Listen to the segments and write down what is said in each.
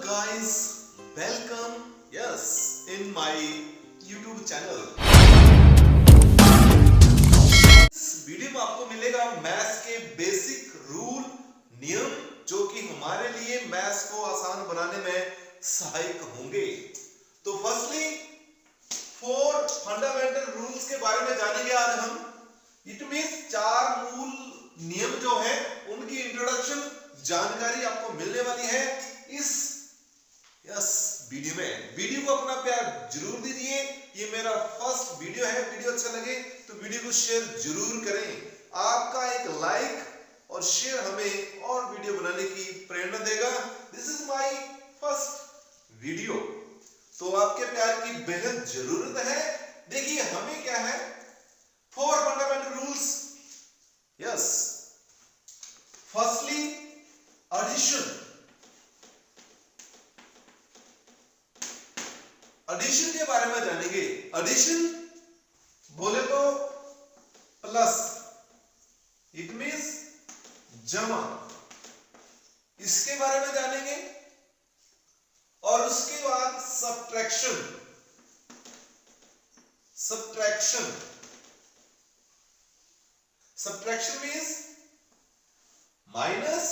guys, welcome in my YouTube channel। इस video में आपको मिलेगा मैथ्स के बेसिक रूल नियम जो कि हमारे लिए मैथ्स को आसान बनाने में सहायक होंगे। तो फर्स्टली 4 फंडामेंटल रूल्स के बारे में जानेंगे आज हम। इट मींस 4 मूल नियम जो है उनकी इंट्रोडक्शन जानकारी आपको मिलने वाली है इस वीडियो में। वीडियो को अपना प्यार जरूर दीजिए, ये मेरा फर्स्ट वीडियो है। वीडियो अच्छा लगे तो वीडियो को शेयर जरूर करें। आपका एक लाइक और शेयर हमें और वीडियो बनाने की प्रेरणा देगा। This is my first video, तो आपके प्यार की बेहद जरूरत है। देखिए हमें क्या है, 4 fundamental rules. Yes, firstly addition. Addition के बारे में जानेंगे। एडिशन बोले तो प्लस, इट मींस जमा, इसके बारे में जानेंगे। और उसके बाद subtraction. Subtraction means minus,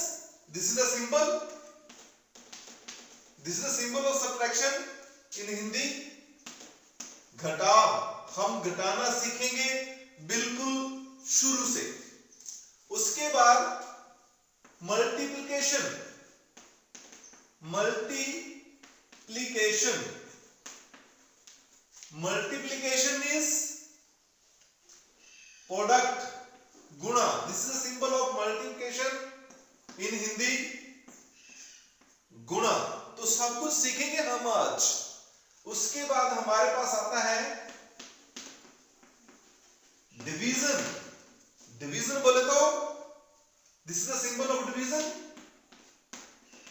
this is the symbol, of subtraction in Hindi. घटाव, हम घटाना सीखेंगे बिल्कुल शुरू से। उसके बाद मल्टीप्लिकेशन। मल्टीप्लिकेशन मींस प्रोडक्ट, गुणा। This is the symbol of multiplication in Hindi, गुणा। तो सब कुछ सीखेंगे हम आज। उसके बाद हमारे पास आता है डिवीजन। डिवीजन बोले तो this is the symbol of division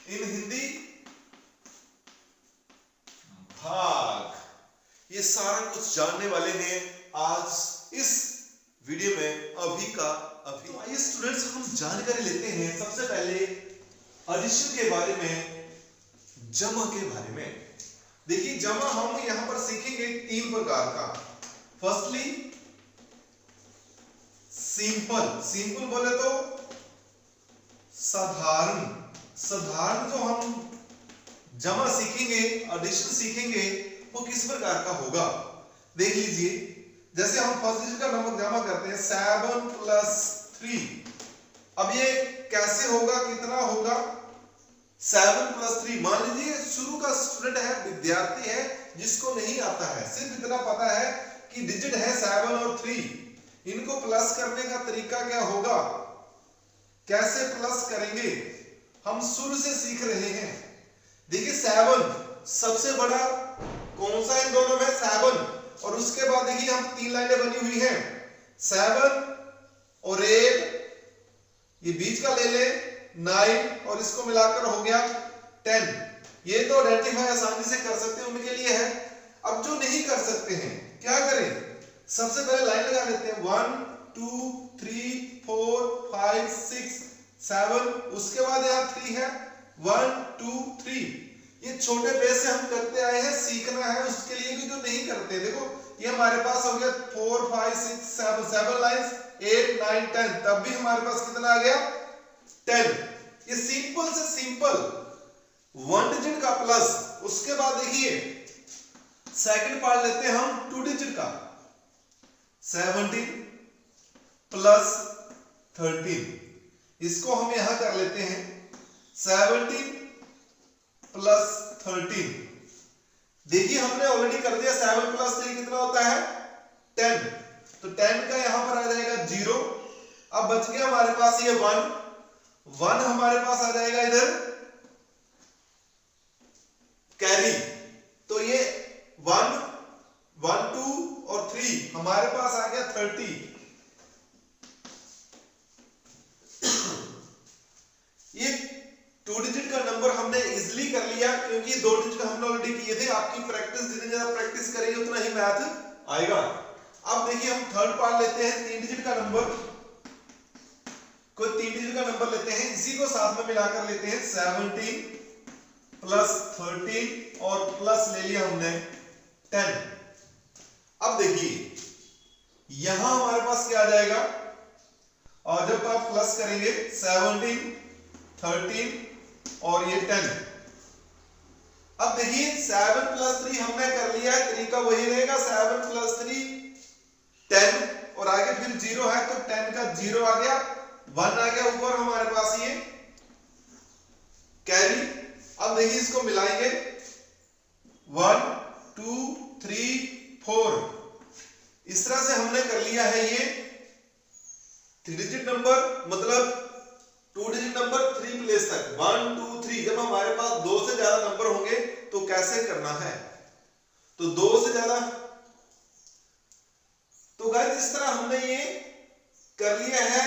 in Hindi, भाग। ये सारा कुछ जानने वाले हैं आज इस वीडियो में, अभी का अभी। तो आइए स्टूडेंट्स, हम जानकारी लेते हैं सबसे पहले एडिशन के बारे में, जमा के बारे में। देखिए जमा हम यहां पर सीखेंगे 3 प्रकार का। फर्स्टली सिंपल बोले तो साधारण जो हम जमा सीखेंगे, एडिशन सीखेंगे, वो किस प्रकार का होगा देख लीजिए। जैसे हम फर्स्ट डिजिट का नंबर जमा करते हैं 7 + 3। अब ये कैसे होगा, कितना होगा? 7 + 3। मान लीजिए शुरू का स्टूडेंट है, विद्यार्थी है, जिसको नहीं आता है, सिर्फ इतना पता है कि डिजिट है 7 और 3। इनको प्लस करने का तरीका क्या होगा, कैसे प्लस करेंगे, हम शुरू से सीख रहे हैं। देखिए 7 सबसे बड़ा कौन सा इन दोनों में? 7। और उसके बाद देखिए हम 3 लाइनें बनी हुई हैं, 7 और 8, ये बीच का ले ले 9, और इसको मिलाकर हो गया 10। ये तो आइडेंटिफाई आसानी से कर सकते हैं, उनके लिए है। अब जो नहीं कर सकते हैं क्या करें? सबसे पहले लाइन लगा लेते हैं 1 2 3 4 5 6 7। उसके बाद यहाँ 3 है, 1 2 3। ये छोटे बेस से हम करते आए हैं, सीखना है उसके लिए भी जो नहीं करते। देखो ये हमारे पास हो गया 4 5 6 7 लाइंस, 8 9 10। तब भी हमारे पास कितना आ गया? 10। ये सिंपल से सिंपल 1 डिजिट का प्लस। उसके बाद देखिए सेकंड पार्ट लेते हैं हम 2 डिजिट का, 17 + 13। इसको हम यहां कर लेते हैं 17 + 13। देखिए हमने ऑलरेडी कर दिया, 7 + 3 कितना होता है? 10। तो 10 का यहां पर आ जाएगा 0। अब बच गया हमारे पास ये 1 हमारे पास आ जाएगा इधर कैरी। तो ये 1 1 2 और 3 हमारे पास आ गया 30। ये 2 डिजिट का नंबर हमने इजीली कर लिया, क्योंकि 2 डिजिट हमने ऑलरेडी किए थे। आपकी प्रैक्टिस जितनी ज्यादा प्रैक्टिस करेंगे उतना ही मैथ आएगा। अब देखिए हम थर्ड पार्ट लेते हैं 3 डिजिट का नंबर। कोई 3 डिजिट का नंबर लेते हैं, इसी को साथ में मिलाकर लेते हैं 17 + 13 और प्लस ले लिया हमने 10। अब देखिए यहां हमारे पास क्या आ जाएगा, और जब आप प्लस करेंगे 17 13 और ये 10। अब देखिए 7 + 3 हमने कर लिया है, तरीका वही रहेगा, 7 + 3 10 और आगे फिर 0 है तो 10 का 0 आ गया, 1 आ गया ऊपर हमारे पास ये कैरी। अब देखिए इसको मिलाएंगे 1 2 3 4, इस तरह से हमने कर लिया है ये 3 डिजिट नंबर, मतलब 2 डिजिट नंबर 3 प्लेस तक 1 2 3। जब हमारे पास 2 से ज्यादा नंबर होंगे तो कैसे करना है, तो 2 से ज्यादा, तो गाइस इस तरह हमने ये कर लिया है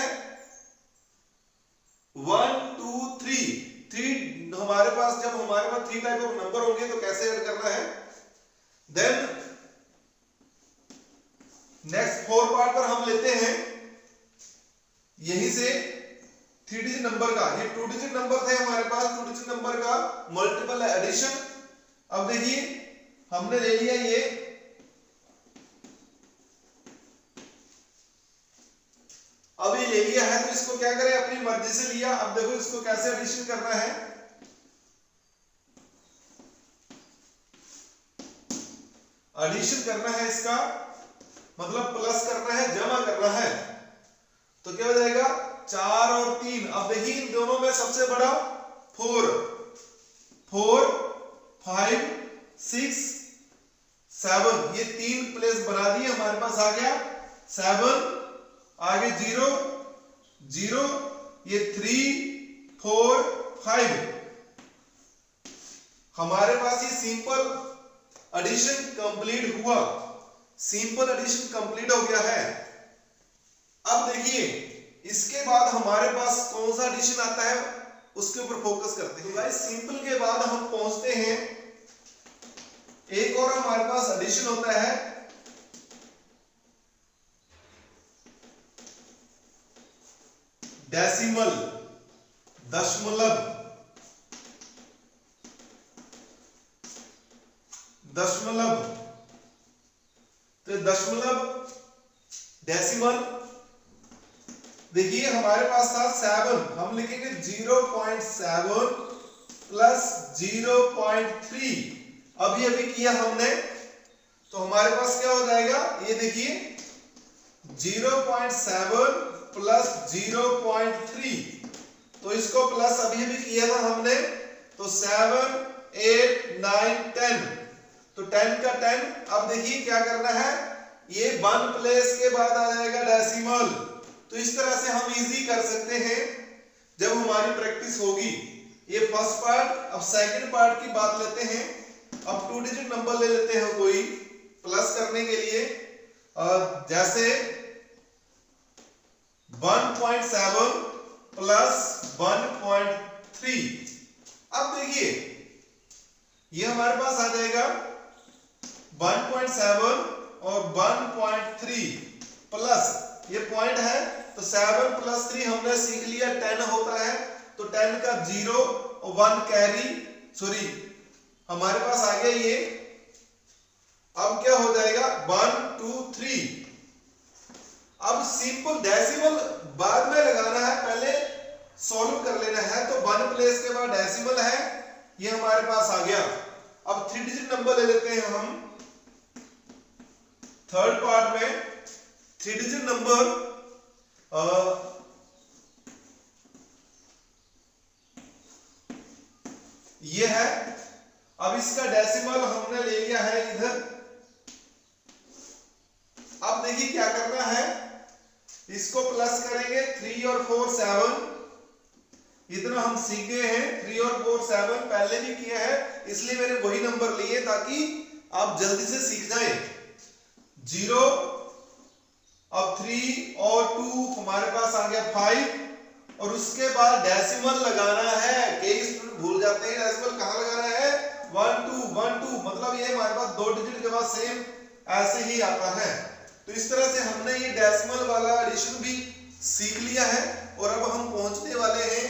1 2 3 हमारे पास, जब हमारे पास 3 टाइप ऑफ नंबर होंगे तो कैसे ऐड करना है। देन नेक्स्ट 4 पार्ट पर हम लेते हैं यहीं से 3 डिजिट नंबर का, ये 2 डिजिट नंबर थे हमारे पास, 2 डिजिट नंबर का मल्टीपल एडिशन। अब देखिए हमने ले लिया ये, अब ये ले लिया है तो इसको क्या करें, अपनी मर्जी से लिया। अब देखो इसको कैसे एडिशन करना है, एडिशन करना है इसका मतलब प्लस करना है, जमा करना है, तो क्या हो जाएगा 4 और 3। अब देखिए इन दोनों में सबसे बड़ा 4 4 5 6 7, ये 3 प्लेस बना दिए, हमारे पास आ गया 7, आगे 0 0, ये 3 4 5। हमारे पास ये सिंपल एडिशन कंप्लीट हुआ, सिंपल एडिशन कंप्लीट हो गया है। अब देखिए इसके बाद हमारे पास कौन सा एडिशन आता है उसके ऊपर फोकस करते हैं। गाइस सिंपल के बाद हम पहुंचते हैं, एक और हमारे पास एडिशन होता है डेसिमल, दशमलव, दशमलव, तो दशमलव डेसिमल। देखिए हमारे पास था 7, हम लिखेंगे 0.7 प्लस 0.3। अभी अभी किया हमने, तो हमारे पास क्या हो जाएगा, ये देखिए 0.7 प्लस 0.3, तो इसको प्लस अभी अभी किया था हमने, तो 7 8 9 10, तो 10 का 10। अब देखिए क्या करना है, ये 1 प्लेस के बाद आ जाएगा डेसिमल, तो इस तरह से हम इजी कर सकते हैं जब हमारी प्रैक्टिस होगी। ये फर्स्ट पार्ट। अब सेकंड पार्ट की बात लेते हैं। अब 2 डिजिट नंबर ले लेते हैं कोई प्लस करने के लिए, जैसे 1.7 प्लस 1.3। अब देखिए ये हमारे पास आ जाएगा 1.7 और 1.3 प्लस ये पॉइंट है, तो 7 प्लस 3 हमने सीख लिया 10 होता है, तो 10 का 0 और 1 कैरी, सॉरी हमारे पास आ गया ये। अब क्या हो जाएगा 1 2 3। अब सिंपल डेसिमल बाद में लगाना है, पहले सॉल्व कर लेना है, तो 1 प्लेस के बाद डेसिमल है, ये हमारे पास आ गया। अब 3 डिजिट नंबर ले लेते हैं हम थर्ड पार्ट में। 3 डिजिट नंबर ये है। अब इसका डेसिमल हमने ले लिया है इधर। अब देखिए क्या करना है, इसको प्लस करेंगे 3 और 4 7, इतना हम सीख गए हैं। 3 और 4 7 पहले भी किया है, इसलिए मैंने वही नंबर लिए ताकि आप जल्दी से सीख जाएं। 0, अब 3 और 2 हमारे पास आ गया 5, और उसके बाद डेसिमल लगाना है। कई स्टूडेंट भूल जाते हैं डेसिमल कहां लगाना है, 1 2 1 2, मतलब ये हमारे पास 2 डिजिट के बाद सेम ऐसे ही आता है। तो इस तरह से हमने ये डेसिमल वाला एडिशन भी सीख लिया है, और अब हम पहुंचने वाले हैं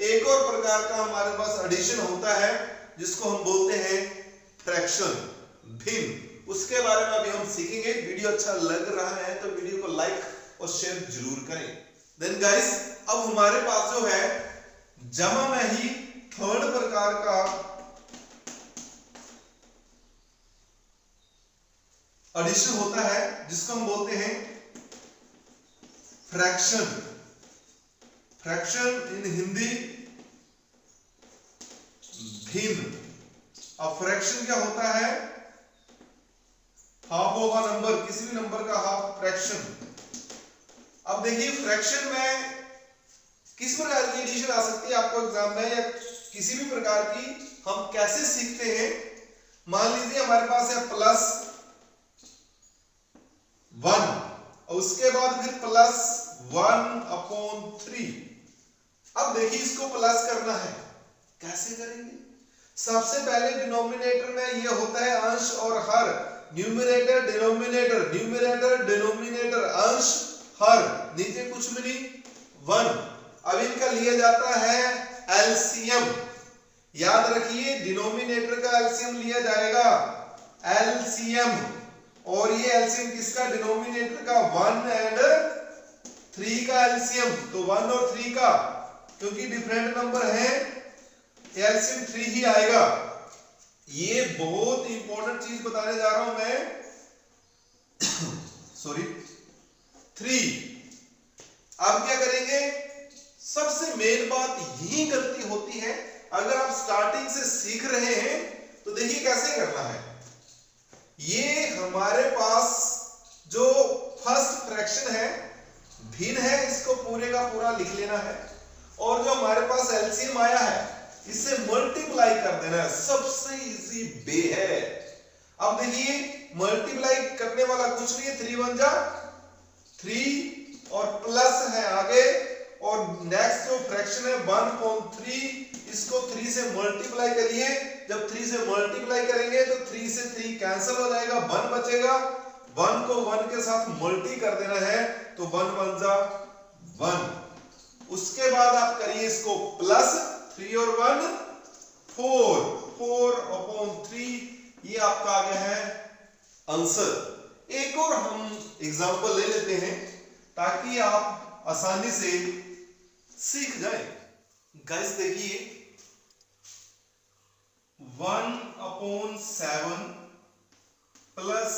एक और प्रकार का हमारे पास एडिशन होता है जिसको हम बोलते हैं फ्रैक्शन, भिन्न। उसके बारे में अभी हम सीखेंगे। वीडियो अच्छा लग रहा है तो वीडियो को लाइक और शेयर जरूर करें। देन गाइस, अब हमारे पास जो है जमा में ही थर्ड प्रकार का एडिशन होता है, जिसको हम बोलते हैं फ्रैक्शन। फ्रैक्शन इन हिंदी भिन्न। अब फ्रैक्शन क्या होता है? हाफ ऑफ अ नंबर, किसी भी नंबर का हाफ फ्रैक्शन। अब देखिए फ्रैक्शन में किस प्रकार की एडिशन आ सकती है आपको एग्जाम में, या किसी भी प्रकार की हम कैसे सीखते हैं। मान लीजिए हमारे पास है +1 और उसके बाद फिर +1/3। अब देखिए इसको प्लस करना है, कैसे करेंगे? सबसे पहले डिनोमिनेटर में ये होता है अंश और हर, न्यूमरेटर डिनोमिनेटर, न्यूमरेटर डिनोमिनेटर, अंश हर, नीचे कुछ भी नहीं, 1। अब इनका लिया जाता है एलसीएम। याद रखिए डिनोमिनेटर का एलसीएम लिया जाएगा, एलसीएम। और ये एलसीएम किसका? डिनोमिनेटर का 1 और 3 का एलसीएम। तो 1 और 3 का, क्योंकि डिफरेंट नंबर है, एलसीएम 3 ही आएगा। ये बहुत इंपॉर्टेंट चीज बताने जा रहा हूं मैं, सॉरी, 3। अब क्या करेंगे? सबसे मेन बात यही गलती होती है, अगर आप स्टार्टिंग से सीख रहे हैं तो देखिए कैसे करना है। ये हमारे पास जो फर्स्ट फ्रैक्शन है भिन्न है, इसको पूरे का पूरा लिख लेना है, और जो हमारे पास एलसीएम आया है इसे मल्टीप्लाई कर देना है। सबसे इजी वे है। अब देखिए मल्टीप्लाई करने वाला कुछ नहीं है, 3 1 जा 3 और प्लस है आगे, और नेक्स्ट जो फ्रैक्शन है 1/3, इसको 3 से मल्टीप्लाई करिए। जब 3 से मल्टीप्लाई करेंगे तो 3 से 3 कैंसिल हो जाएगा, 1 बचेगा। 1 को 1 के साथ मल्टी कर देना है, तो 1 1 जा 1। उसके बाद आप करिए इसको प्लस 3 और 1 4, 4/3। ये आपका आ गया है आंसर। एक और हम एग्जांपल ले लेते हैं ताकि आप आसानी से सीख जाए। गाइस देखिए 1/7 प्लस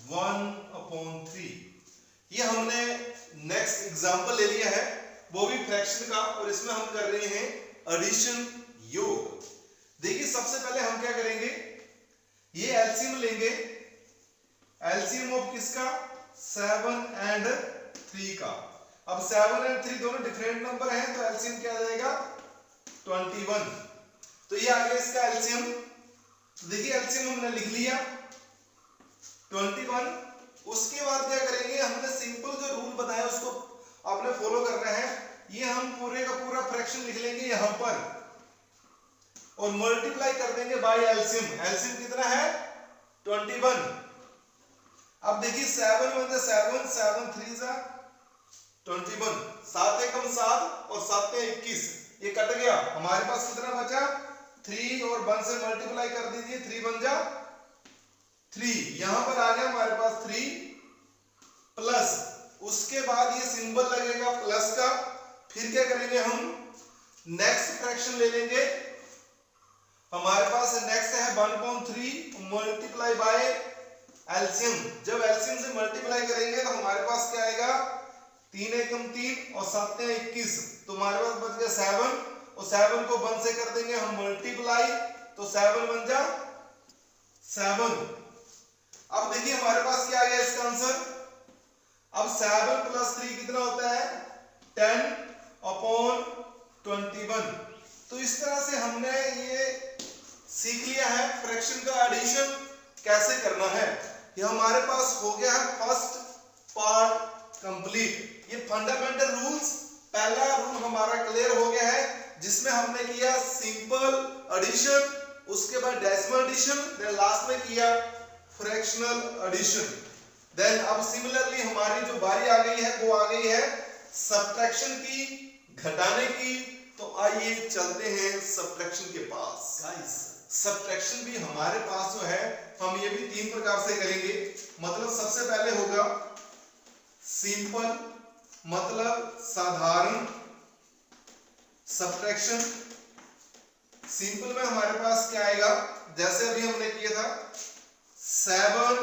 1/3, ये हमने नेक्स्ट एग्जांपल ले लिया है, वो भी फ्रैक्शन का, और इसमें हम कर रहे हैं एडिशन, योग। देखिए सबसे पहले हम क्या करेंगे, ये एलसीएम लेंगे, एलसीएम ऑफ किसका? 7 और 3 का। अब 7 और 3 दोनों डिफरेंट नंबर हैं, तो एलसीएम क्या आ जाएगा? 21। तो ये आ गया इसका एलसीएम। देखिए एलसीएम हमने लिख लिया 21। उसके बाद क्या करेंगे, हमने सिंपल जो रूल बताया उसको आपने फॉलो करना है। ये हम पूरे का पूरा फ्रैक्शन लिख लेंगे यहां पर, और मल्टीप्लाई कर देंगे बाय एलसीएम। एलसीएम कितना है? 21। अब देखिए 7 1 7, 7 3 21, 7 एकम 7 और 7 21, ये कट गया। हमारे पास कितना बचा? 3 और 1 से मल्टीप्लाई कर दीजिए, 3 1 जा 3। यहां पर आ गया हमारे पास 3 प्लस, उसके बाद ये सिंबल लगेगा प्लस का। फिर क्या करेंगे, हम नेक्स्ट फ्रैक्शन ले लेंगे। हमारे पास नेक्स्ट है 1/3 मल्टीप्लाई बाय एलसीएम। जब एलसीएम से मल्टीप्लाई करेंगे तो हमारे पास क्या आएगा? 3 एकम 3 और 7 21, तो हमारे पास बच गया 7, और 7 को 1 से कर देंगे हम मल्टीप्लाई, तो 7 1 जा 7। अब देखिए हमारे पास क्या आ गया इसका आंसर। अब 7 + 3 कितना होता है? 10/21। तो इस तरह से हमने ये सीख लिया है फ्रैक्शन का एडिशन कैसे करना है। ये हमारे पास हो गया है फर्स्ट पार्ट कंप्लीट। ये फंडामेंटल रूल्स, पहला रूल हमारा क्लियर हो गया है, जिसमें हमने किया सिंपल एडिशन, उसके बाद डेसिमल एडिशन, देन लास्ट में किया फ्रैक्शनल एडिशन। देन अब सिमिलरली हमारी जो बारी आ गई है वो आ गई है सब्ट्रैक्शन की, घटाने की। तो आइए चलते हैं सब्ट्रैक्शन के पास। गाइस सब्ट्रैक्शन भी हमारे पास जो है हम ये भी 3 प्रकार से करेंगे। मतलब सबसे पहले होगा सिंपल, मतलब साधारण सब्ट्रैक्शन। सिंपल में हमारे पास क्या आएगा, जैसे अभी हमने किया था 7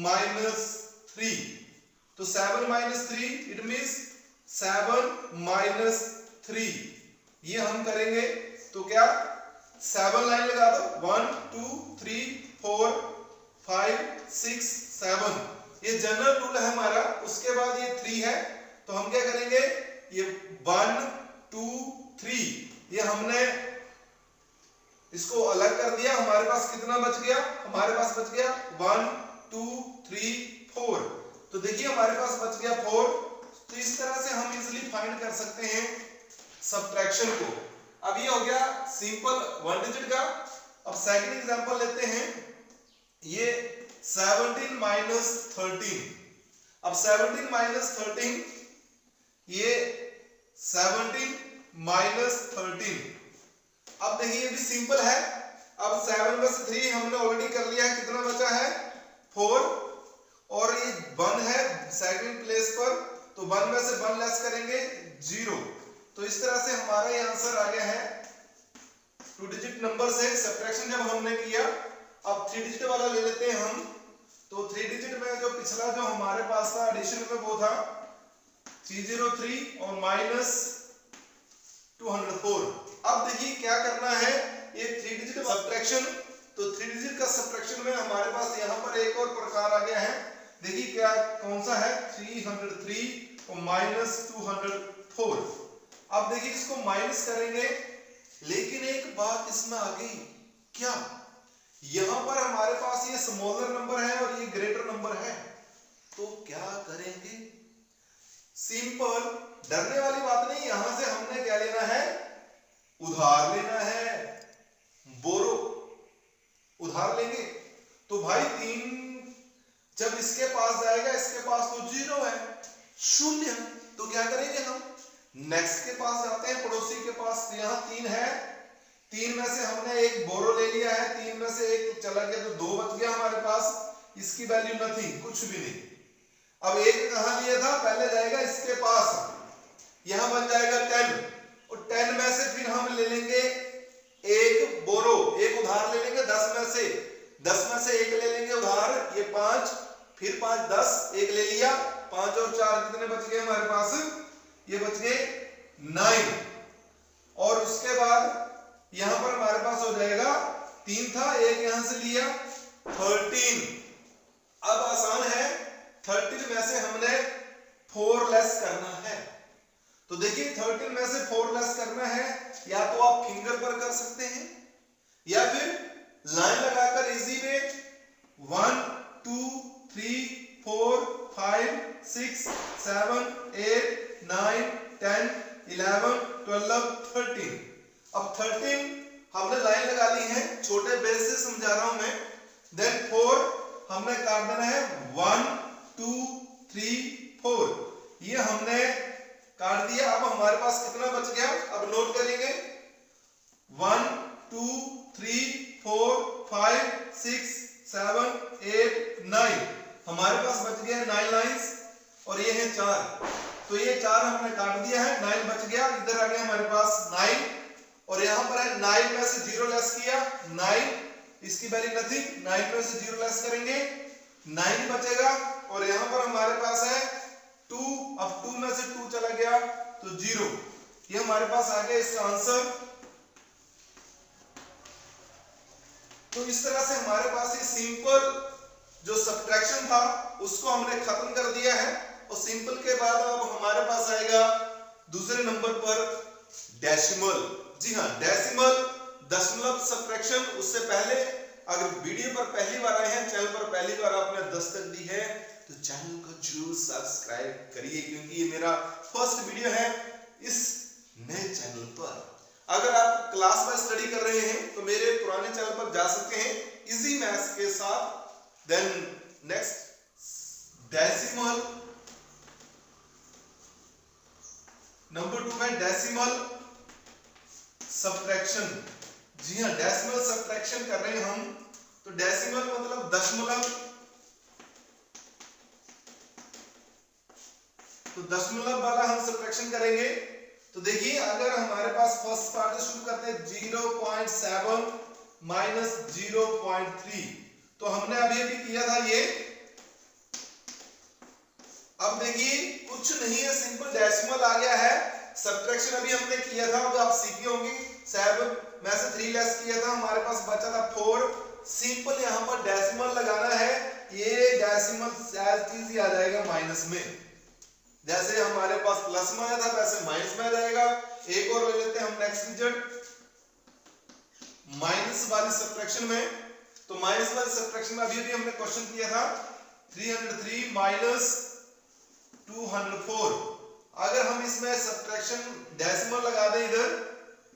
माइनस 3, तो 7 माइनस 3 इट मीन्स 7 माइनस 3, ये हम करेंगे। तो क्या 7 लाइन लगा दो, 1 2 3 4 5 6 7, ये जनरल रूल है हमारा। उसके बाद ये 3 है, तो हम क्या करेंगे, ये 1 2 3, ये हमने इसको अलग कर दिया। हमारे पास कितना बच गया, हमारे पास बच गया 1 2 3 4, तो देखिए हमारे पास बच गया 4। तो इस तरह से हम इजीली फाइंड कर सकते हैं सब्ट्रैक्शन को। अब ये हो गया सिंपल 1 डिजिट का। अब सेकंड एग्जांपल लेते हैं, ये 17 माइनस 13। अब 17 माइनस 13, ये 17 माइनस 13। अब देखिए ये भी सिंपल है। अब 7 में से 3 हमने ऑलरेडी कर लिया है, कितना बचा है 4, और ये 1 है सेकंड प्लेस पर, तो 1 में से 1 लेस करेंगे 0। तो इस तरह से हमारा ये आंसर आ गया है 2 डिजिट नंबर से सब्ट्रैक्शन जब हमने किया। अब 3 डिजिट वाला ले लेते हैं हम। तो 3 डिजिट में जो पिछला जो हमारे पास था एडिशन में वो था 303 और माइनस 204। अब देखिए क्या करना है, ये 3 डिजिट सब्ट्रैक्शन। तो 3 डिजिट का सब्ट्रैक्शन में हमारे पास यहाँ पर एक और प्रकार आ गया है। देखिए क्या कौन सा है, 303 और माइनस 204। अब देखिए इसको माइनस करेंगे, लेकिन एक बात इसमें आ गई, क्या यहां पर हमारे पास ये स्मॉलर नंबर है और ये ग्रेटर नंबर है, तो क्या करेंगे, सिंपल, डरने वाली बात नहीं। यहां से हमने क्या लेना है, उधार लेना है, बोरो, उधार लेंगे। तो भाई 3 जब इसके पास जाएगा, इसके पास तो 0 है, 0, तो क्या करेंगे हम, नेक्स्ट के पास जाते हैं, पड़ोसी के पास। यहाँ 3 है, 3 में से हमने एक बोरो ले लिया है, 3 में से एक चला गया, तो 2 बच गया हमारे पास। इसकी वैल्यू नथिंग, कुछ भी नहीं। अब एक कहां लिया था, पहले जाएगा इसके पास, यहां बन जाएगा 10, और 10 में से फिर हम ले लेंगे एक बोरो, एक उधार ले लेंगे 10 में से, 10 में से एक ले लेंगे उधार, ये 5, फिर 5 10, एक ले लिया, 5 और 4 कितने बच गए हमारे पास, ये बच गए 9। और उसके बाद यहां पर हमारे पास हो जाएगा 3 था, एक यहां से लिया 13। अब आसान है, 13 में से हमने 4 लेस करना है। तो देखिए 13 में से 4 लेस करना है, या तो आप फिंगर पर कर सकते हैं या फिर लाइन लगाकर इजी वे 1 2 3 4 5 6 7 8 9 10 11 12 13। अब 13 हमने लाइन लगा ली है, छोटे बेस से समझा रहा हूं मैं। देन 4 हमने काट देना है, 1 2 3 4, ये हमने काट दिया। अब हमारे पास कितना बच गया, अब नोट करेंगे, 1 2 3 4 5 6 7 8 9, हमारे पास बच गया 9 लाइंस, और ये है 4, तो ये 4 हमने काट दिया है, 9 बच गया। इधर आ गया हमारे पास 9, और यहां पर है 9 में से 0 लेस किया 9, इसकी वैल्यू नथिंग, 9 में से 0 लेस करेंगे 9 बचेगा। और यहां पर हमारे पास है 2, अब 2 में से 2 चला गया तो 0, ये हमारे पास आ गया इसका आंसर। तो इस तरह से हमारे पास ये सिंपल जो सब्ट्रैक्शन था उसको हमने खत्म कर दिया है। और सिंपल के बाद अब हमारे पास आएगा दूसरे नंबर पर डेसिमल। जी हाँ, डेसिमल दशमलव सब्ट्रैक्शन। उससे पहले अगर वीडियो पर पहली बार आए हैं, चैनल पर पहली बार आपने दस्तक दी है, तो चैनल को जरूर सब्सक्राइब करिए, क्योंकि ये मेरा फर्स्ट वीडियो है इस नए चैनल पर। अगर आप क्लास में स्टडी कर रहे हैं तो मेरे पुराने चैनल पर जा सकते हैं इजी मैथ्स के साथ। देन नेक्स्ट डेसिमल, नंबर 2 है डेसिमल सब्ट्रैक्शन। जी हाँ, डेसिमल सब्ट्रैक्शन कर रहे हैं हम, तो डेसिमल मतलब दशमलव, तो दशमलव वाला हम सब्ट्रैक्शन करेंगे। तो देखिए अगर हमारे पास फर्स्ट पार्ट से शुरू करते हैं 0.7 माइनस 0.3, तो हमने अभी अभी किया था ये। अब देखिए कुछ नहीं है, सिंपल डेसिमल आ गया है, सब्ट्रैक्शन अभी हमने किया था, अब आप सीखे होंगे 7 में से 3 लेस किया था, हमारे पास बचा था 4। सिंपल यहां पर डेसिमल लगाना है, ये डेसिमल एज इट इज आ जाएगा माइनस में, जैसे हमारे पास प्लस में आया था वैसे माइनस में आ जाएगा। एक और ले लेते हैं हम नेक्स्ट डिजिट माइनस वाली सब्ट्रैक्शन में। तो माइनस वाली सब्ट्रैक्शन में अभी हमने क्वेश्चन किया था 303 माइनस 204। अगर हम इसमें सब्ट्रैक्शन डेसिमल लगा दें इधर,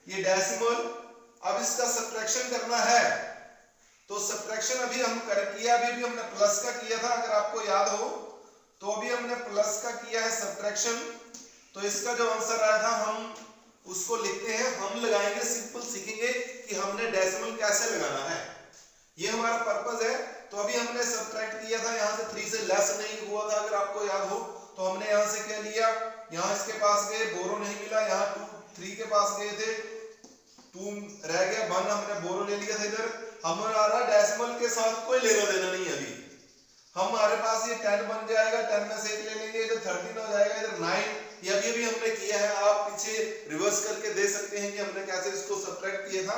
ये डेसिमल, अब इसका सब्ट्रैक्शन करना है, तो सब्ट्रैक्शन अभी हम किया, अभी हमने प्लस का किया था अगर आपको याद हो, तो अभी हमने प्लस का किया है सब्ट्रैक्शन। तो इसका जो आंसर आया था हम उसको लिखते हैं, हम लगाएंगे, सिंपल सीखेंगे कि हमने डेसिमल कैसे लगाना है, ये हमारा पर्पस है। तो अभी हमने सब्ट्रैक्ट किया था, यहाँ से 3 से लेस नहीं हुआ था अगर आपको याद हो, तो हमने यहाँ से क्या लिया, यहाँ इसके पास गए, बोरो नहीं मिला, यहाँ 3 के पास गए थे, 2 रह गया, 1 हमने बोरो ले लिया था इधर। हमारा डेसिमल के साथ कोई लेना देना नहीं है, अभी हमारे पास ये 10 बन जाएगा, 10 में से 1 ले लेंगे, इधर 13 हो जाएगा, इधर 9। ये अभी भी हमने किया है, आप पीछे रिवर्स करके देख सकते हैं कि हमने कैसे इसको सब्ट्रैक्ट किया था।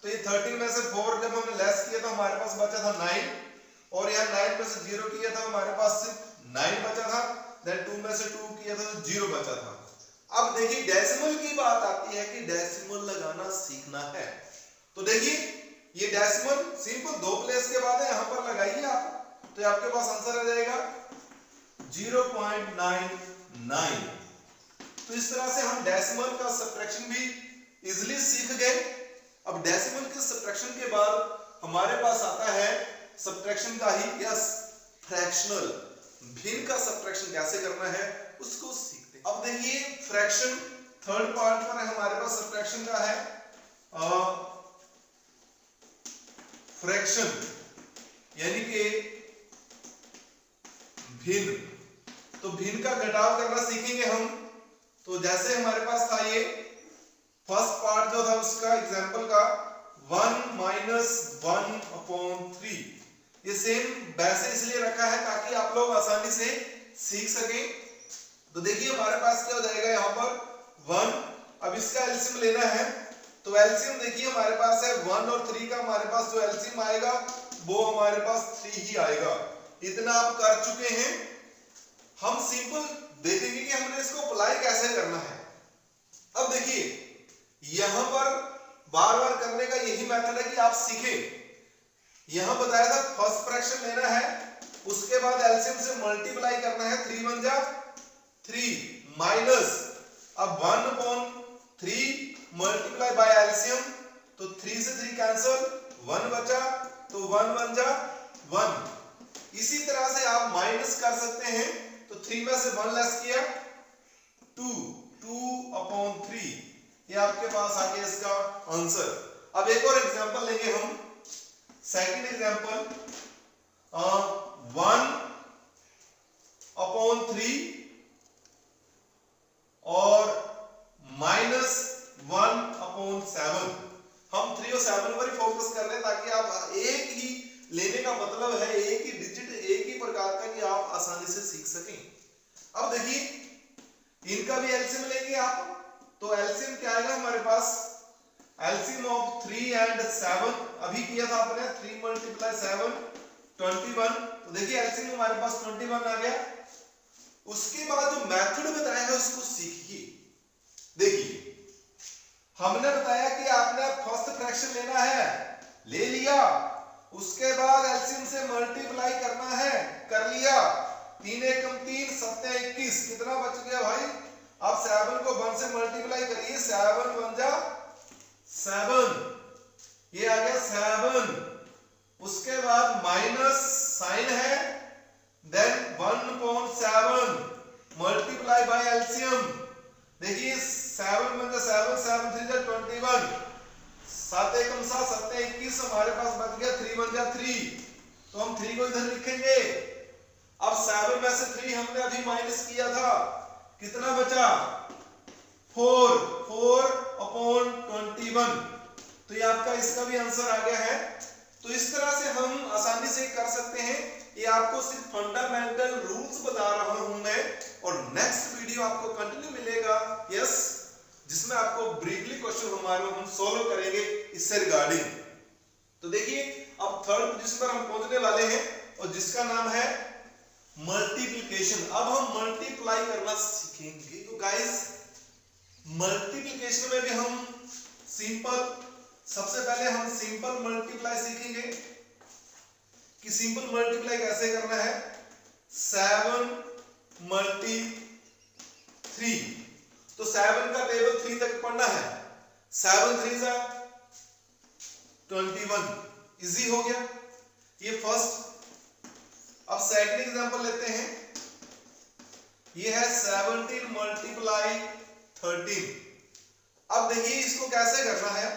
तो ये 13 में से 4 जब हमने लेस किया था हमारे पास बचा था 9, और यहाँ 9 में से 0 किया था हमारे पास सिर्फ 9 बचा था, देन 2 में से 2 किया था तो 0 बचा था। अब देखिए डेसिमल की बात आती है कि डेसिमल लगाना सीखना है। तो देखिए ये डेसिमल सिंपल 2 प्लेस के बाद है, यहाँ पर लगाइए आप, तो आपके पास आंसर आ जाएगा 0.99। तो इस तरह से हम डेसिमल का सब्ट्रैक्शन भी इजीली सीख गए। अब डेसिमल के सब्ट्रैक्शन के बाद हमारे पास आता है सब्ट्रैक्शन का ही यस फ्रैक्शनल, भिन्न का सब्ट्रैक्शन कैसे करना है उसको सीखते हैं। अब देखिए फ्रैक्शन थर्ड पार्ट पर हमारे पास सब्ट्रैक्शन का है फ्रैक्शन यानी कि भिन्न। तो भिन्न का घटाव करना सीखेंगे हम। तो जैसे हमारे पास था ये फर्स्ट पार्ट जो था उसका एग्जांपल का 1 माइनस 1/3, ये सेम वैसे इसलिए रखा है ताकि आप लोग आसानी से सीख सकें। तो देखिए हमारे पास क्या हो जाएगा यहाँ पर 1, अब इसका एलसीएम लेना है, तो एलसीएम देखिए हमारे पास है 1 और 3 का, हमारे पास जो एलसीएम आएगा वो हमारे पास 3 ही आएगा। इतना आप कर चुके हैं। हम सिंपल देखेंगे कि हमने इसको अप्लाई कैसे करना है। अब देखिए यहां पर बार बार करने का यही मेथड है कि आप सीखें। यहां बताया था फर्स्ट फ्रैक्शन लेना है, उसके बाद एलसीएम से मल्टीप्लाई करना है, 3 1 जा 3 माइनस, अब 1/3 मल्टीप्लाई बाय एलसीएम, तो 3 से 3 कैंसिल, 1 बचा, तो 1 1 जा 1। इसी तरह से आप माइनस कर सकते हैं, तो 3 में से 1 लेस किया 2/3, ये आपके पास आ गया इसका आंसर। अब एक और एग्जांपल लेंगे हम, सेकंड एग्जांपल 1/3 और माइनस 1/7। हम 3 और 7 पर ही फोकस कर रहे हैं ताकि आप एक ही लेने का मतलब है, एक ही डिजिट एक ही प्रकार का, कि आप आसानी से सीख सकें। अब देखिए इनका भी एलसीएम लेंगे आप, तो एलसीएम क्या आएगा हमारे पास, एलसीएम ऑफ 3 एंड 7 अभी किया था आपने, 3 × 7 21। तो देखिए एलसीएम हमारे पास 21 आ गया। उसके बाद जो मेथड बताया है उसको सीखिए। देखिए हमने बताया कि आपने फर्स्ट फ्रैक्शन लेना है, ले लिया, उसके बाद एलसीएम से मल्टीप्लाई करना है, कर लिया, 3 1 3 7 21, कितना बच गया भाई। अब 7 को 1 से मल्टीप्लाई करिए, 7 1 जा 7, ये आ गया 7। उसके बाद माइनस साइन है, देन 1/7 मल्टीप्लाई बाय एलसीएम। देखिए 7 1 जा 7, 7 3 जा 21, 7 एकम 7, 7 21, हमारे पास बच गया 3 1 जा 3, तो हम 3 को इधर लिखेंगे। अब 7 में से 3 हमने अभी माइनस किया था, कितना बचा 4, 4 अपॉन 21, तो ये आपका इसका भी आंसर आ गया है। तो इस तरह से हम आसानी से कर सकते हैं। ये आपको सिर्फ फंडामेंटल रूल्स बता रहा हूं मैं, और नेक्स्ट वीडियो आपको कंटिन्यू मिलेगा यस, जिसमें आपको ब्रीफली क्वेश्चन हमारे हम सॉल्व करेंगे इससे रिगार्डिंग। तो देखिए अब थर्ड पोजीशन पर हम पहुंचने वाले हैं, और जिसका नाम है मल्टीप्लिकेशन। अब हम मल्टीप्लाई करना सीखेंगे। तो गाइस मल्टीप्लिकेशन में भी हम सिंपल, सबसे पहले हम सिंपल मल्टीप्लाई सीखेंगे कि सिंपल मल्टीप्लाई कैसे करना है। 7 मल्टी 3, तो 7 का टेबल 3 तक पढ़ना है। 7 3 जा 21, इजी हो गया ये फर्स्ट। अब सेकंड एग्जांपल लेते हैं, ये है 17 मल्टीप्लाई 13। अब देखिए इसको कैसे करना है।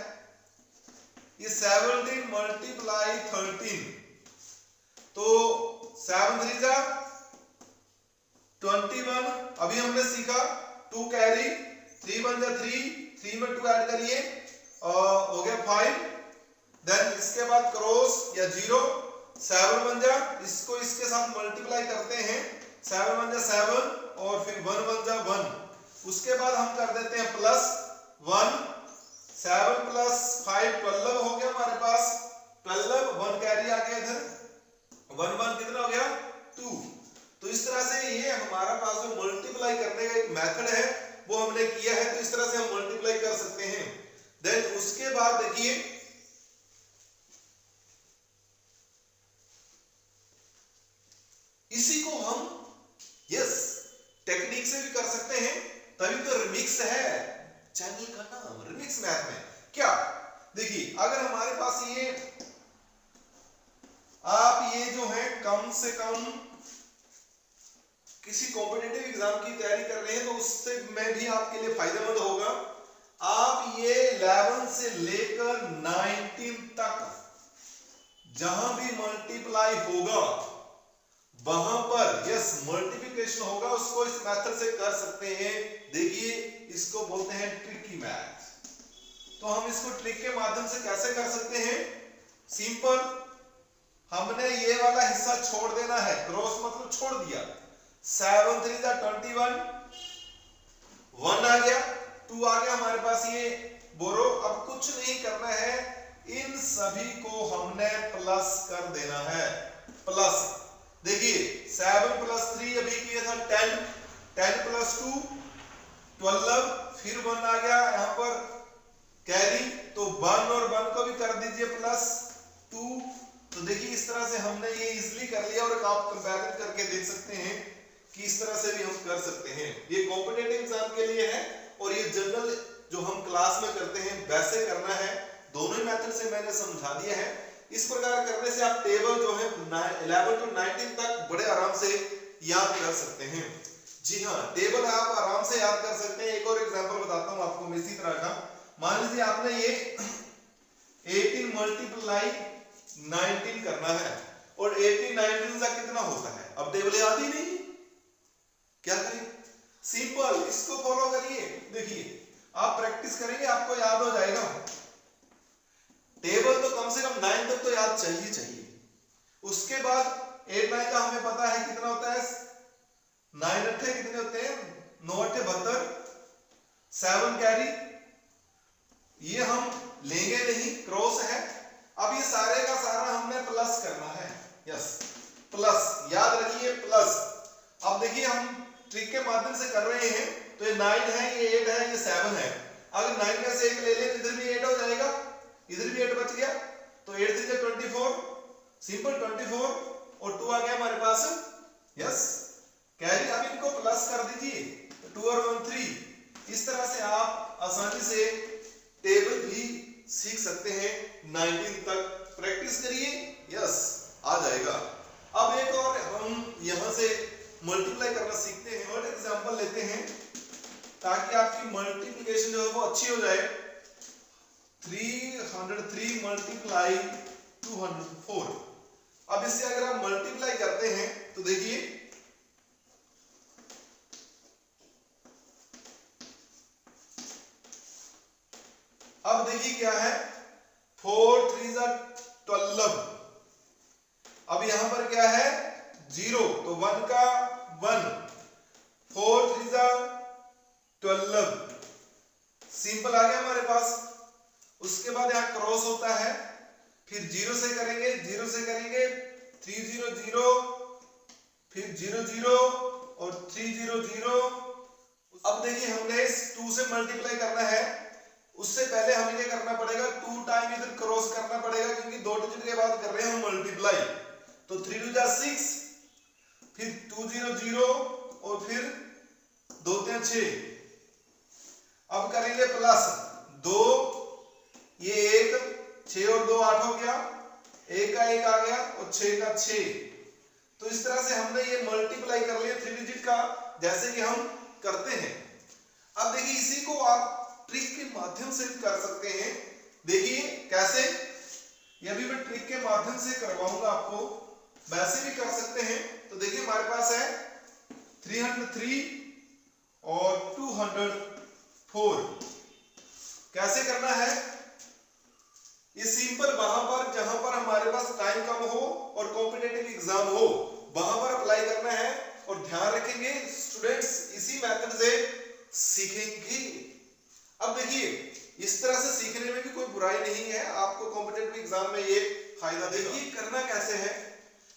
ये 17 मल्टीप्लाई 13, तो 7 3 जा 21, अभी हमने सीखा 2 कैरी, 3 1 जा 3, 3 में 2 ऐड करिए हो गया 5, देन इसके बाद क्रॉस या 0, 7 1 जा, इसको इसके साथ मल्टीप्लाई करते हैं, 7 1 जा 7, और फिर 1 1 जा 1, उसके बाद हम कर देते हैं प्लस 1, 7 प्लस 5 12 हो गया हमारे पास, 12 1 कैरी आ गया इधर, 1 1 कितना हो गया 2। तो इस तरह से ये हमारा पास जो मल्टीप्लाई करने का एक मेथड है वो हमने किया है, तो इस तरह से हम मल्टीप्लाई कर सकते हैं। देन उसके बाद देखिए इसी को हम यस टेक्निक से भी कर सकते हैं, तभी तो रिमिक्स है चैनल का नाम, रिमिक्स मैथ में। क्या देखिए अगर हमारे पास ये आप ये जो है कम से कम किसी कॉम्पिटिटिव एग्जाम की तैयारी कर रहे हैं, तो उससे में भी आपके लिए फायदेमंद होगा। आप ये 11 से लेकर 19 तक जहां भी मल्टीप्लाई होगा वहां पर यस मल्टीप्लिकेशन होगा, उसको इस मेथड से कर सकते हैं। देखिए इसको बोलते हैं ट्रिकी मैथ। तो हम इसको ट्रिक के माध्यम से कैसे कर सकते हैं। सिंपल, हमने ये वाला हिस्सा छोड़ देना है, क्रॉस मतलब छोड़ दिया। 7 3 जा 21, 1 आ गया, 2 आ गया हमारे पास, ये बोरो। अब कुछ नहीं करना है, इन सभी को हमने प्लस कर देना है। प्लस देखिए 7 प्लस 3 अभी किया था 10, 10 प्लस 2 12, फिर 1 आ गया यहां पर कैरी, तो 1 और 1 को भी कर दीजिए प्लस 2। तो देखिए इस तरह से हमने ये इजीली कर लिया, और आप कंपैरिजन करके देख सकते हैं कि इस तरह से भी हम कर सकते हैं। ये कॉम्पिटिटिव एग्जाम के लिए है, और ये जनरल जो हम क्लास में करते हैं वैसे करना है। दोनों ही मेथड से मैंने समझा दिया है। इस प्रकार करने से आप टेबल जो है 11 to 19 तक बड़े आराम से याद कर सकते हैं। जी हाँ, टेबल आप आराम से याद कर सकते हैं। एक और एग्जांपल बताता हूं आपको मैं इसी तरह का। मान लीजिए आपने ये 18 मल्टीप्लाई 19 करना है, और 18 19 का कितना होता है। अब टेबल याद ही नहीं, क्या करें। सिंपल, इसको फॉलो करिए। देखिए आप प्रैक्टिस करेंगे आपको याद हो जाएगा। टेबल तो कम से कम 9 तक तो याद चाहिए। उसके बाद 8 9 का हमें पता है कितना होता है, 9 अट्ठे कितने होते हैं, 9 अट्ठे 72, 7 कैरी, ये हम लेंगे नहीं, क्रॉस है। अब ये सारे का सारा हमने प्लस करना है, यस प्लस, याद रखिए प्लस। अब देखिए हम ट्रिक के माध्यम से कर रहे हैं, तो ये 9 है, ये 8 है, ये 7 है। अगर 9 में से 1 ले लें, इधर भी 8 हो जाएगा, इधर भी 8 बच गया, तो 8 3 जा 24, सिंपल 24, और 2 आ गया हमारे पास, यस कैरी। अब इनको प्लस कर दीजिए, 2 और 1 3। इस तरह से आप आसानी से टेबल भी सीख सकते हैं। 19 तक प्रैक्टिस करिए, यस आ जाएगा। अब एक और हम यहां से मल्टीप्लाई करना सीखते हैं, और एग्जांपल लेते हैं ताकि आपकी मल्टीप्लिकेशन जो है वो अच्छी हो जाए। 303 मल्टीप्लाई 204। अब इससे अगर आप मल्टीप्लाई करते हैं तो देखिए अब देखिए क्या है, 4 3 12। अब यहां पर क्या है 0, तो 1 का 1, 4 3 12, सिंपल आ गया हमारे पास। उसके बाद यहां क्रॉस होता है, फिर 0 से करेंगे 0 से करेंगे 3 0 0, फिर 0 0 और 3 0 0। अब देखिए हमने इस 2 से मल्टीप्लाई करना है, उससे पहले हमें क्या करना पड़ेगा, 2 टाइम इधर क्रॉस करना पड़ेगा, क्योंकि 2 डिजिट के बाद कर रहे हैं हम मल्टीप्लाई। तो 3 2 6, फिर 2 0 0 और फिर 2 3 6। अब करेंगे प्लस 2, ये 1, 6 और 2 8 हो गया, 1 का 1 आ गया और 6 का 6। तो इस तरह से हमने ये मल्टीप्लाई कर लिया 3 डिजिट का, जैसे कि हम करते हैं। अब देखिए इसी को आप ट्रिक के माध्यम से कर सकते हैं। देखिए कैसे, ये भी मैं ट्रिक के माध्यम से करवाऊंगा आपको, वैसे भी कर सकते हैं। तो देखिए हमारे पास है 303 और 204। कैसे करना है, ये सिंपल, वहां पर जहां पर हमारे पास टाइम कम हो और कॉम्पिटिटिव एग्जाम हो वहां पर अप्लाई करना है। और ध्यान रखेंगे स्टूडेंट्स, इसी मेथड से सीखेंगे। अब देखिए इस तरह से सीखने में भी कोई बुराई नहीं है, आपको कॉम्पिटिटिव एग्जाम में ये फायदा देगा। देखिए करना कैसे है,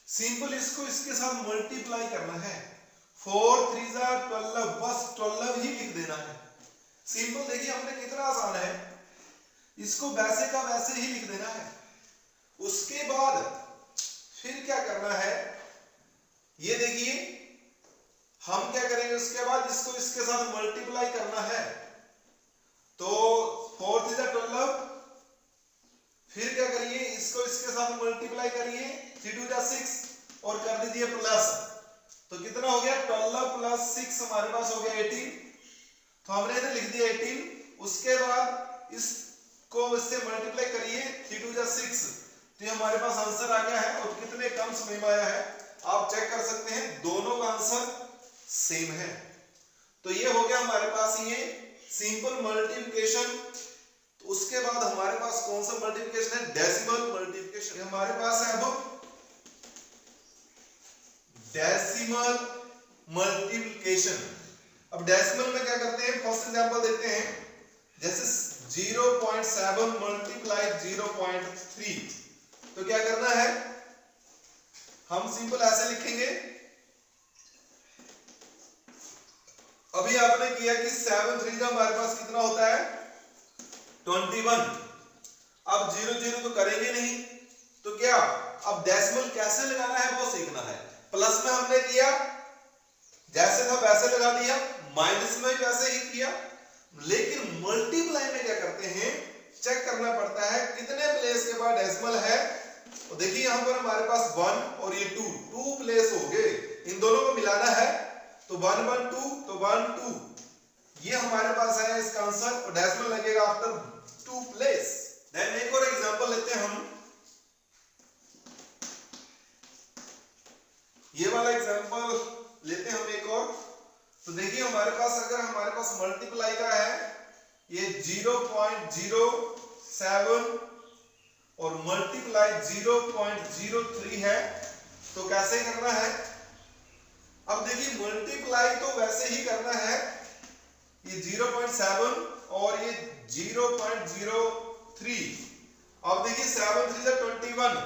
सिंपल इसको इसके साथ मल्टीप्लाई करना है। 4 3 12, बस 12 ही लिख देना है। सिंपल, देखिए हमने कितना आसान है, इसको वैसे का वैसे ही लिख देना है। उसके बाद फिर क्या करना है, ये देखिए हम क्या करेंगे, उसके बाद इसको इसके साथ मल्टीप्लाई करना है। तो 4 3 12, फिर क्या करिए, इसको इसके साथ मल्टीप्लाई करिए, 3 2 6 और कर दीजिए प्लस। तो कितना हो गया, 12 प्लस 6 हमारे पास हो गया 18। तो हमने इधर लिख दिया 18। उसके बाद इसको इससे मल्टीप्लाई करिए 3 2 6, तो ये हमारे पास आंसर आ गया है। और कितने कम समय में आया है आप चेक कर सकते हैं, दोनों का आंसर सेम है। तो ये हो गया हमारे पास ये सिंपल मल्टीप्लिकेशन। तो उसके बाद हमारे पास कौन सा मल्टीप्लिकेशन है, डेसिमल मल्टीप्लिकेशन। हमारे पास है अब डेसिमल मल्टीप्लिकेशन। अब डेसिमल में क्या करते हैं, फर्स्ट एग्जांपल देते हैं, जैसे 0.7 मल्टीप्लाई 0.3। तो क्या करना है, हम सिंपल ऐसे लिखेंगे। अभी आपने किया कि 7 3 हमारे पास कितना होता है 21। अब 0 0 तो करेंगे नहीं, तो क्या अब डेसिमल कैसे लगाना है वो सीखना है। प्लस में हमने किया जैसे था वैसे लगा दिया, माइनस में वैसे ही किया, लेकिन मल्टीप्लाई में क्या करते हैं, चेक करना पड़ता है कितने प्लेस के बाद डेसिमल है। तो देखिए यहां पर हमारे पास 1 और ये 2 प्लेस हो गए, इन दोनों को मिलाना है। तो 1 1 2, तो 1 2 ये हमारे पास है इसका आंसर, और डेसिमल लगेगा आफ्टर 2 प्लेस। देन एक और एग्जांपल लेते हैं हम, ये वाला एग्जांपल लेते हैं हम एक और। तो देखिए हमारे पास अगर हमारे पास मल्टीप्लाई का है ये 0.07 और मल्टीप्लाई 0.03 है, तो कैसे करना है। अब देखिए मल्टीप्लाई तो वैसे ही करना है, ये 0.7 और ये 0.03। अब देखिए 7 3 21,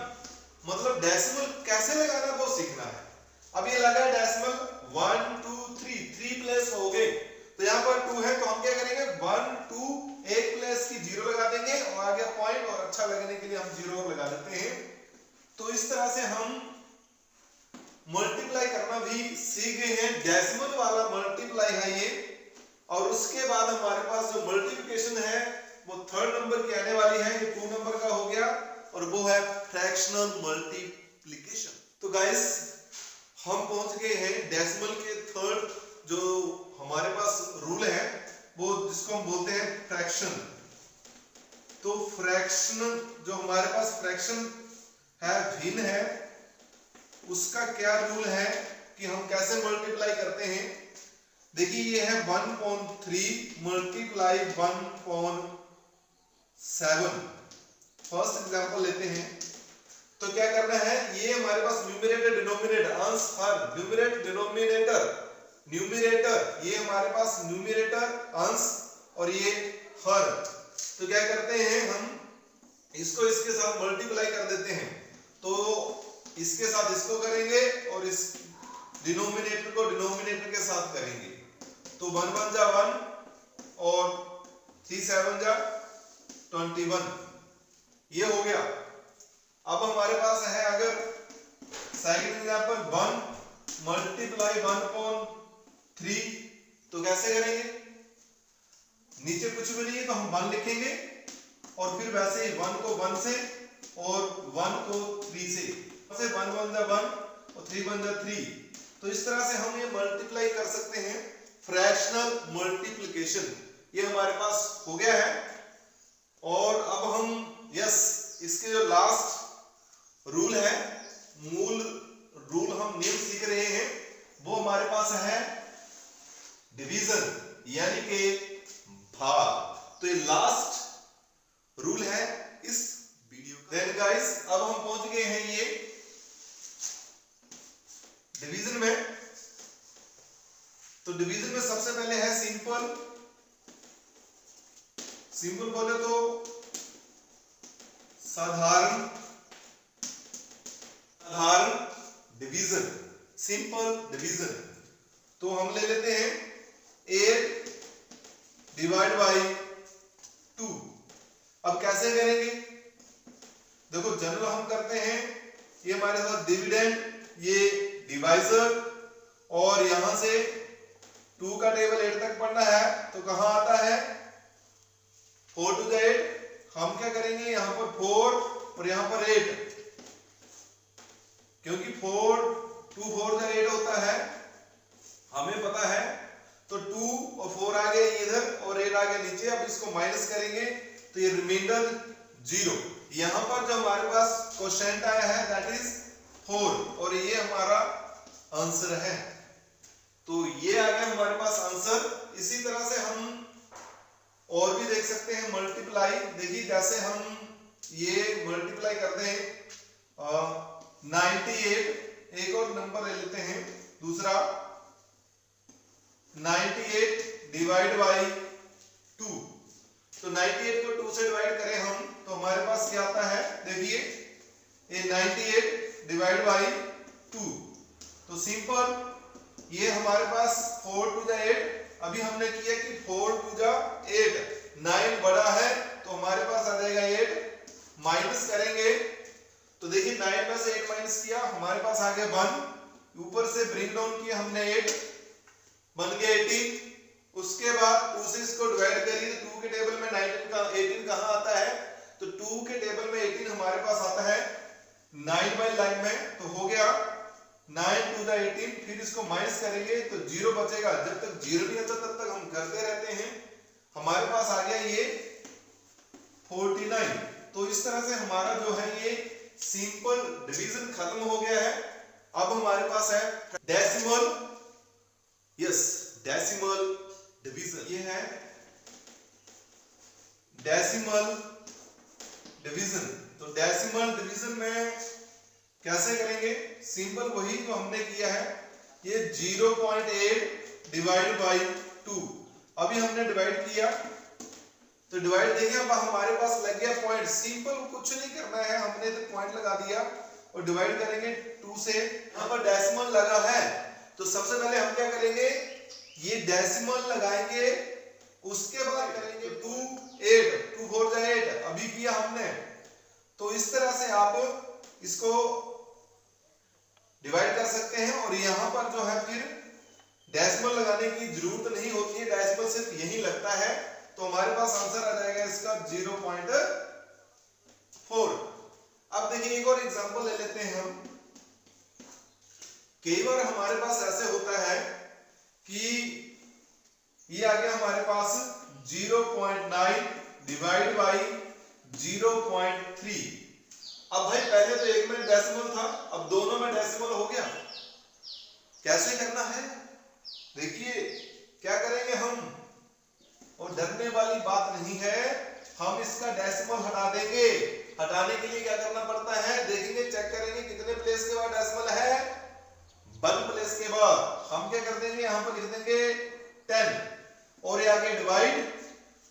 मतलब डेसिमल कैसे लगाना वो सीखना है। अब ये लगा डेसिमल 1 2 3 प्लेस हो गए, तो यहाँ पर 2 है, तो हम क्या करेंगे 1 2 एक प्लेस की 0 लगा देंगे और आगे पॉइंट, और अच्छा लगने के लिए हम 0 और लगा देते हैं। तो इस तरह से हम मल्टीप्लाई करना भी सीख गए हैं। डेसिमल वाला मल्टीप्लाई है ये, और उसके बाद हमारे पास जो मल्टीप्लिकेशन है वो 3rd नंबर की आने वाली है, ये 2 नंबर का हो गया, और वो है फ्रैक्शनल मल्टीप्लिकेशन। तो गाइस हम पहुंच गए हैं डेसिमल के 3rd जो हमारे पास रूल है, वो जिसको हम बोलते हैं फ्रैक्शन। तो फ्रैक्शन जो हमारे पास फ्रैक्शन है भिन्न है, उसका क्या रूल है कि हम कैसे मल्टीप्लाई करते हैं। देखिए ये है 1/3 मल्टीप्लाई 1/7। फर्स्ट एग्जांपल लेते हैं। तो क्या करना है, ये हमारे पास न्यूमरेटर डिनोमिनेटर अंश हर न्यूमरेटर डिनोमिनेटर न्यूमरेटर, ये हमारे पास न्यूमरेटर अंश और ये हर। तो क्या करते हैं, हम इसको इसके साथ मल्टीप्लाई कर देते हैं। तो इसके साथ इसको करेंगे और इस डिनोमिनेटर को डिनोमिनेटर के साथ करेंगे। तो 1 1 जा 1 और 3 7 जा 21, ये हो गया। अब हमारे पास है अगर सेकंड एग्जांपल 1 मल्टीप्लाई 1/3, तो कैसे करेंगे, नीचे कुछ भी नहीं है तो हम 1 लिखेंगे और फिर वैसे ही 1 को 1 से और 1 को 3 से 1 1 जा 1 और 3 1 जा 3। तो इस तरह से हम ये मल्टीप्लाई कर सकते हैं, फ्रैक्शनल मल्टीप्लिकेशन ये हमारे पास हो गया है। और अब हम इसके जो लास्ट रूल है, मूल रूल हम नियम सीख रहे हैं, वो हमारे पास है डिवीजन यानी कि भाग। तो ये लास्ट रूल है इस वीडियो का। देन गाइस अब हम पहुंच गए हैं ये डिवीजन में। तो डिवीजन में सबसे पहले है सिंपल बोले तो साधारण डिवीजन, सिंपल डिवीजन। तो हम ले लेते हैं 8 डिवाइड बाई 2। अब कैसे करेंगे, देखो जनरल हम करते हैं, ये हमारे साथ डिविडेंड, ये डिवाइजर, और यहां से 2 का टेबल 8 तक पढ़ना है तो कहां आता है 4 to the 8। हम क्या करेंगे, यहां पर 4 और यहां पर 8, क्योंकि 4 2 4 का 8 होता है हमें पता है। तो 2 और 4 आ गए इधर और 8 आ गया नीचे। अब इसको माइनस करेंगे तो ये रिमाइंडर 0। यहां पर जो हमारे पास क्वोशिएंट आया है दैट इज 4 और ये हमारा आंसर है। तो ये आ गया हमारे पास आंसर। इसी तरह से हम और भी देख सकते हैं मल्टीप्लाई। देखिए जैसे हम ये मल्टीप्लाई करते हैं 98, एक और नंबर ले लेते हैं दूसरा 98 डिवाइड बाई 2। तो 98 को 2 से डिवाइड करें हम तो हमारे पास क्या आता है, देखिए ये 98 डिवाइड बाई 2। तो सिंपल ये हमारे पास 4 to the 8। अभी हमने किया कि 4 to the 8, 9 बड़ा है तो हमारे पास आ जाएगा 8। माइनस करेंगे तो देखिए 9 में से 8 माइनस किया, हमारे पास आ गया 1। ऊपर से ब्रिंग डाउन किया हमने 8, बन गया 18। उसके बाद 2 से इसको डिवाइड करिए तो 2 के टेबल में 18 कहां आता है, तो 2 के टेबल में 18 हमारे पास आता है 9 बाई लाइन में। तो हो गया 9 to the 18। फिर इसको माइनस करेंगे तो 0 बचेगा। जब तक 0 नहीं आता तब तक हम करते रहते हैं। हमारे पास आ गया ये 49। तो इस तरह से हमारा जो है ये सिंपल डिवीजन खत्म हो गया है। अब हमारे पास है डेसिमल, डेसिमल डिवीजन। ये है डेसिमल डिवीजन। तो डेसिमल डिवीजन में कैसे करेंगे, सिंपल वही जो हमने किया है, ये 0.8 डिवाइड बाई 2। अभी हमने डिवाइड किया तो डिवाइड देखिए अब हमारे पास लग गया पॉइंट। सिंपल कुछ नहीं करना है, हमने तो पॉइंट लगा दिया और डिवाइड करेंगे 2 से। यहाँ पर डेसिमल लगा है तो सबसे पहले हम क्या करेंगे, ये डेसिमल लगाएंगे, उसके बाद करेंगे 2 8 2 4 जा 8 अभी किया हमने। तो इस तरह से आप इसको डिवाइड कर सकते हैं। और यहां पर जो है फिर डेसिमल लगाने की जरूरत नहीं होती है, डेसिमल सिर्फ यही लगता है। तो हमारे पास आंसर आ जाएगा इसका 0.4। अब देखिए एक और एग्जांपल ले लेते हैं हम। कई बार हमारे पास ऐसे होता है कि ये आ गया हमारे पास 0.9 डिवाइड बाई 0.3। अब भाई पहले तो एक में डेसिमल था, अब दोनों में डेसिमल हो गया। कैसे करना है देखिए, क्या करेंगे हम, और डरने वाली बात नहीं है, हम इसका डेसिमल हटा देंगे। हटाने के लिए क्या करना पड़ता है देखेंगे, चेक करेंगे कितने प्लेस के बाद डेसिमल है, 1 प्लेस के बाद। हम क्या कर देंगे, यहां पर लिख देंगे 10 और ये आगे डिवाइड,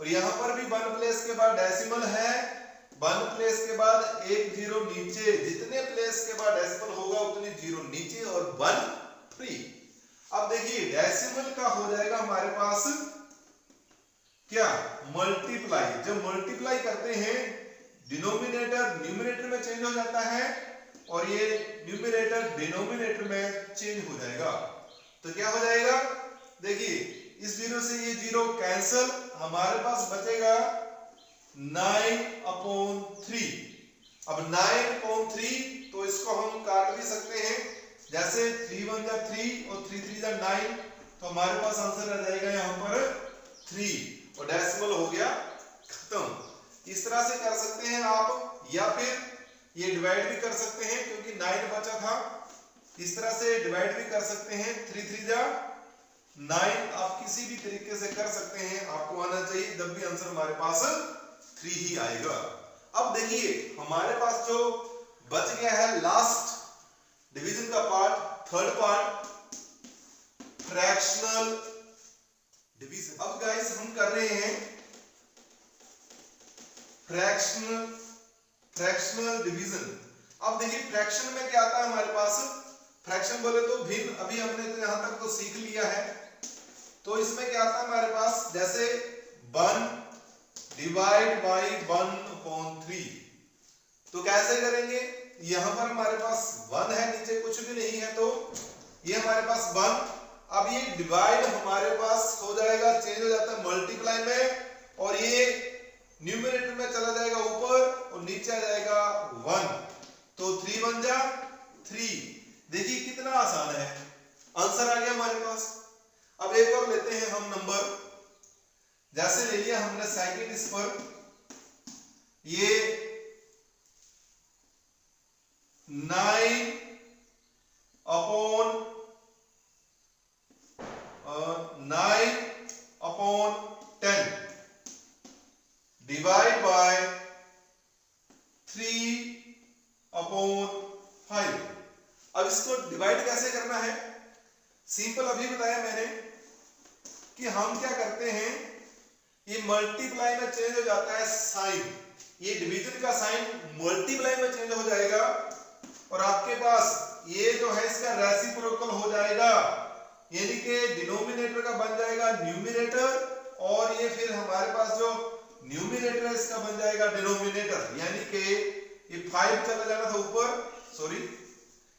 और यहां पर भी 1 प्लेस के बाद डेसिमल है, 1 प्लेस के बाद एक जीरो नीचे, जितने प्लेस के बाद डेसिमल होगा उतनी जीरो नीचे, और 1 3। अब देखिए डेसिमल का हो जाएगा हमारे पास क्या, मल्टीप्लाई। जब मल्टीप्लाई करते हैं डिनोमिनेटर न्यूमरेटर में चेंज हो जाता है, और ये न्यूमरेटर डिनोमिनेटर में चेंज हो जाएगा। तो क्या हो जाएगा देखिए, इस जीरो से ये जीरो कैंसल, हमारे पास बचेगा 9/3। अब 9/3 तो इसको हम काट भी सकते हैं, जैसे 3 1 जा 3 और 3 3 जा 9, तो हमारे पास आंसर आ जाएगा यहाँ पर 3, और डेसिमल हो गया खत्म। इस तरह से कर सकते हैं आप, या फिर ये डिवाइड भी कर सकते हैं क्योंकि 9 बचा था, इस तरह से डिवाइड भी कर सकते हैं, 3 3 जा 9। आप किसी भी तरीके से कर सकते हैं, आपको आना चाहिए, जब भी आंसर हमारे पास 3 ही आएगा। अब देखिए हमारे पास जो बच गया है लास्ट डिवीजन का part, third part, fractional division. अब गाइस हम कर रहे हैं फ्रैक्शनल डिवीजन। अब देखिए फ्रैक्शन में क्या आता है हमारे पास, फ्रैक्शन बोले तो भिन्न, अभी हमने तो यहां तक तो सीख लिया है। तो इसमें क्या आता है हमारे पास, जैसे 1 डिवाइड बाई 1/3। तो कैसे करेंगे, यहां पर हमारे पास 1 है, नीचे कुछ भी नहीं है, तो ये हमारे पास 1। अब ये डिवाइड हमारे पास हो जाएगा, चेंज हो जाता है मल्टीप्लाई में, और ये न्यूमरेटर में चला जाएगा ऊपर और नीचे आ जाएगा 1, तो 3 1 जा 3। देखिए कितना आसान है, आंसर आ गया हमारे पास। अब एक और लेते हैं हम नंबर, जैसे ले लिया हमने सेकंड इस पर, ये 9/10 डिवाइड बाय 3/5। अब इसको डिवाइड कैसे करना है, सिंपल अभी बताया मैंने कि हम क्या करते हैं, ये मल्टीप्लाई में चेंज हो जाता है साइन, ये डिवीजन का साइन मल्टीप्लाई में चेंज हो जाएगा, और आपके पास ये जो है इसका रेसिप्रोकल हो जाएगा, यानी कि डिनोमिनेटर का बन जाएगा न्यूमरेटर, और ये फिर हमारे पास जो न्यूमरेटर है इसका बन जाएगा डिनोमिनेटर, यानी कि ये 5 चला जाना था ऊपर, सॉरी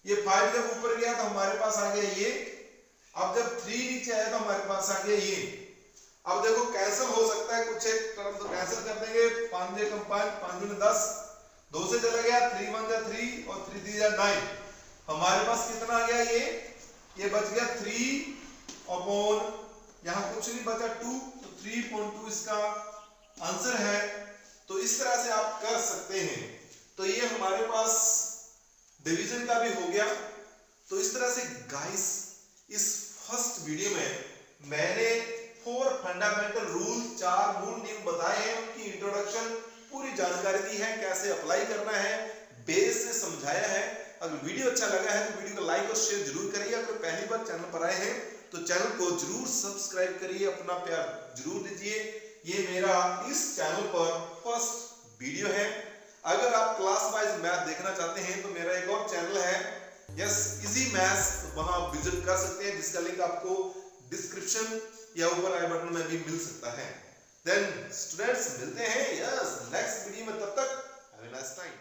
ये 5 जब ऊपर गया तो हमारे पास आ गया ये, अब जब 3 नीचे आया तो हमारे पास आ गया ये। अब देखो कैंसिल हो सकता है, कुछ एक टर्म तो कैंसिल कर देंगे, 5 × 5 5 × 10, 2 से चला गया, 3 1 जा 3 और 3 3 जा 9। हमारे पास कितना आ गया, ये बच गया 3/, यहां कुछ नहीं बचा 2, तो 3.2 इसका आंसर है। तो इस तरह से आप कर सकते हैं। तो ये हमारे पास डिवीजन का भी हो गया। तो इस तरह से गाइस इस फर्स्ट वीडियो में मैंने 4 फंडामेंटल रूल, 4 मूल नियम बताए हैं, उनकी इंट्रोडक्शन पूरी जानकारी दी है, कैसे अप्लाई करना है, बेस से समझाया है। अगर वीडियो अच्छा लगा है तो वीडियो को लाइक और शेयर जरूर करिए। अगर पहली बार चैनल पर आए हैं तो चैनल को जरूर सब्सक्राइब करिए, अपना प्यार जरूर दीजिए। ये मेरा इस चैनल पर फर्स्ट वीडियो है। अगर आप क्लास वाइज मैथ देखना चाहते हैं तो मेरा एक और चैनल है यस इजी मैथ्स, वहां आप विजिट कर सकते हैं, जिसका लिंक आपको डिस्क्रिप्शन या ऊपर आई बटन में भी मिल सकता है। देन स्टूडेंट्स मिलते हैं यस नेक्स्ट वीडियो में, तब तक हैव अ नाइस टाइम।